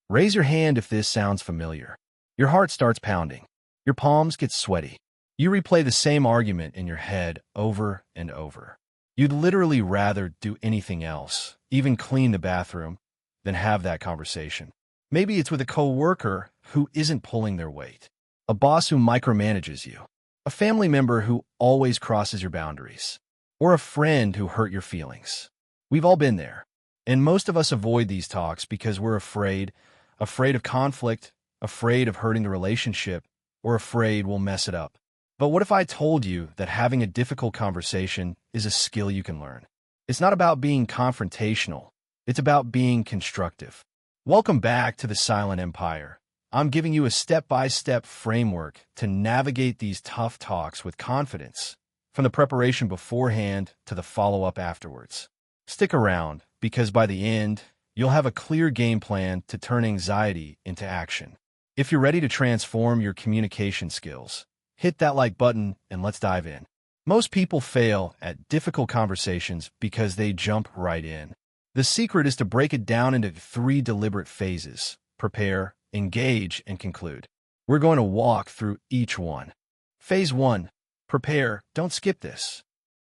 Raise your hand if this sounds familiar. Your heart starts pounding. Your palms get sweaty. You replay the same argument in your head over and over. You'd literally rather do anything else, even clean the bathroom, than have that conversation. Maybe it's with a coworker who isn't pulling their weight, a boss who micromanages you, a family member who always crosses your boundaries, or a friend who hurt your feelings. We've all been there, and most of us avoid these talks because we're afraid of conflict, afraid of hurting the relationship, or afraid we'll mess it up. But what if I told you that having a difficult conversation is a skill you can learn? It's not about being confrontational. It's about being constructive. Welcome back to the Silent Empire. I'm giving you a step-by-step framework to navigate these tough talks with confidence, from the preparation beforehand to the follow-up afterwards. Stick around, because by the end, you'll have a clear game plan to turn anxiety into action. If you're ready to transform your communication skills, hit that like button and let's dive in. Most people fail at difficult conversations because they jump right in. The secret is to break it down into 3 deliberate phases: prepare, engage, and conclude. We're going to walk through each one. Phase 1. Prepare. Don't skip this.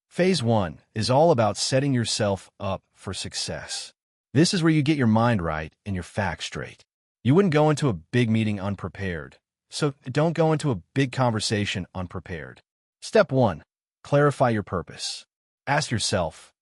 Phase 1 is all about setting yourself up for success. This is where you get your mind right and your facts straight. You wouldn't go into a big meeting unprepared, so don't go into a big conversation unprepared. Step 1. Clarify your purpose. Ask yourself,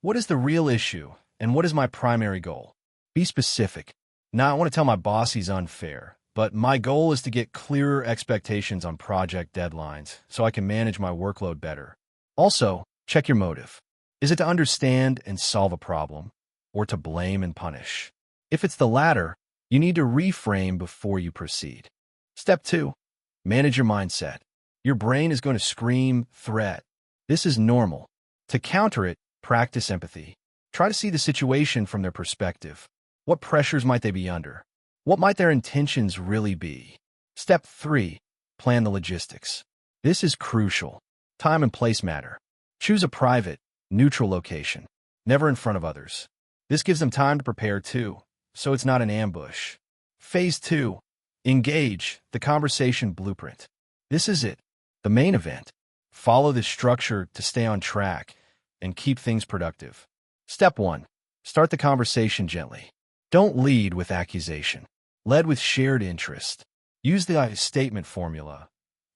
what is the real issue and what is my primary goal? Be specific. Now, I want to tell my boss he's unfair, but my goal is to get clearer expectations on project deadlines so I can manage my workload better. Also, check your motive. Is it to understand and solve a problem, or to blame and punish? If it's the latter, you need to reframe before you proceed. Step 2. Manage your mindset. Your brain is going to scream threat. This is normal. To counter it, practice empathy. Try to see the situation from their perspective. What pressures might they be under? What might their intentions really be? Step 3. Plan the logistics. This is crucial. Time and place matter. Choose a private, neutral location, never in front of others. This gives them time to prepare too, so it's not an ambush. Phase 2. Engage, the conversation blueprint. This is it, the main event. Follow this structure to stay on track and keep things productive. Step 1. Start the conversation gently. Don't lead with accusation. Lead with shared interest. Use the I statement formula.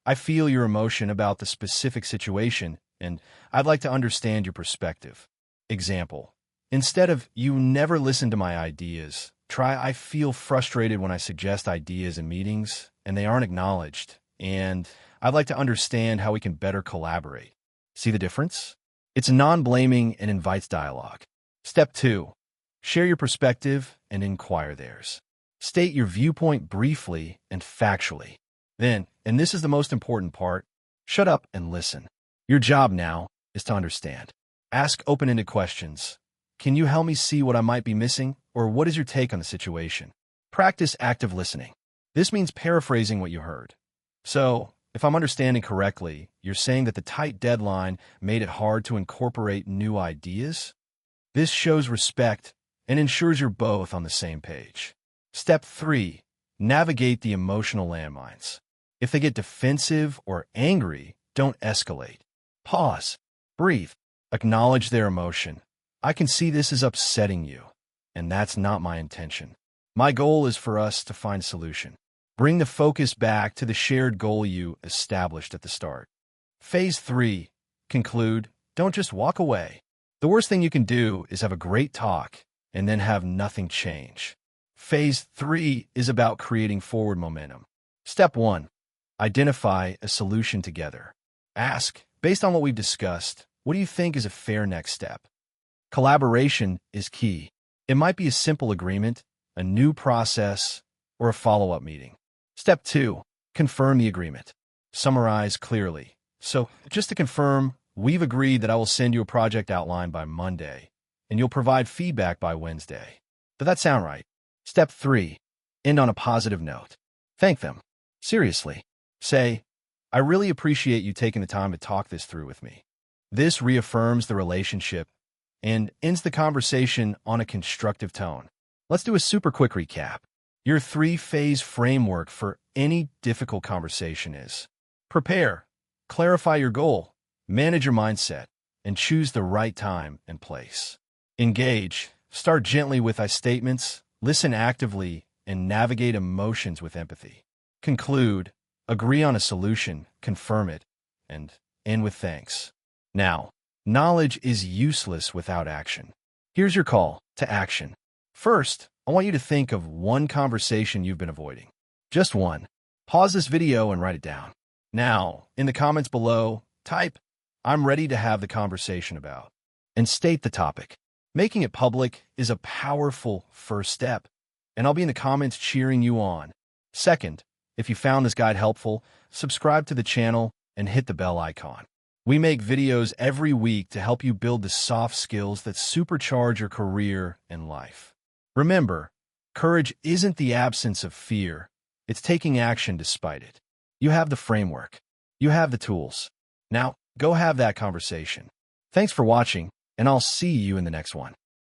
I feel your emotion about the specific situation, and I'd like to understand your perspective. Example. Instead of, you never listen to my ideas, try, I feel frustrated when I suggest ideas in meetings, and they aren't acknowledged, and I'd like to understand how we can better collaborate. See the difference? It's non-blaming and invites dialogue. Step 2. Share your perspective and inquire theirs. State your viewpoint briefly and factually. Then, and this is the most important part, shut up and listen. Your job now is to understand. Ask open-ended questions. Can you help me see what I might be missing? Or what is your take on the situation? Practice active listening. This means paraphrasing what you heard. So, if I'm understanding correctly, you're saying that the tight deadline made it hard to incorporate new ideas? This shows respect and ensures you're both on the same page. Step 3. Navigate the emotional landmines. If they get defensive or angry, don't escalate. Pause. Breathe. Acknowledge their emotion. I can see this is upsetting you, and that's not my intention. My goal is for us to find a solution. Bring the focus back to the shared goal you established at the start. Phase 3. Conclude. Don't just walk away. The worst thing you can do is have a great talk and then have nothing change. Phase 3 is about creating forward momentum. Step 1. Identify a solution together. Ask, based on what we've discussed, what do you think is a fair next step? Collaboration is key. It might be a simple agreement, a new process, or a follow-up meeting. Step 2. Confirm the agreement. Summarize clearly. So, just to confirm, we've agreed that I will send you a project outline by Monday, and you'll provide feedback by Wednesday. Does that sound right? Step 3. End on a positive note. Thank them. Seriously. Say, I really appreciate you taking the time to talk this through with me. This reaffirms the relationship and ends the conversation on a constructive tone. Let's do a super quick recap. Your three-phase framework for any difficult conversation is: prepare, clarify your goal, manage your mindset, and choose the right time and place. Engage. Start gently with I statements, listen actively, and navigate emotions with empathy. Conclude. Agree on a solution, confirm it, and end with thanks. Now, knowledge is useless without action. Here's your call to action. First, I want you to think of one conversation you've been avoiding. Just one. Pause this video and write it down. Now, in the comments below, type, "I'm ready to have the conversation about," and state the topic. Making it public is a powerful first step, and I'll be in the comments cheering you on. Second, if you found this guide helpful, subscribe to the channel and hit the bell icon. We make videos every week to help you build the soft skills that supercharge your career and life. Remember, courage isn't the absence of fear. It's taking action despite it. You have the framework. You have the tools. Now, go have that conversation. Thanks for watching, and I'll see you in the next one.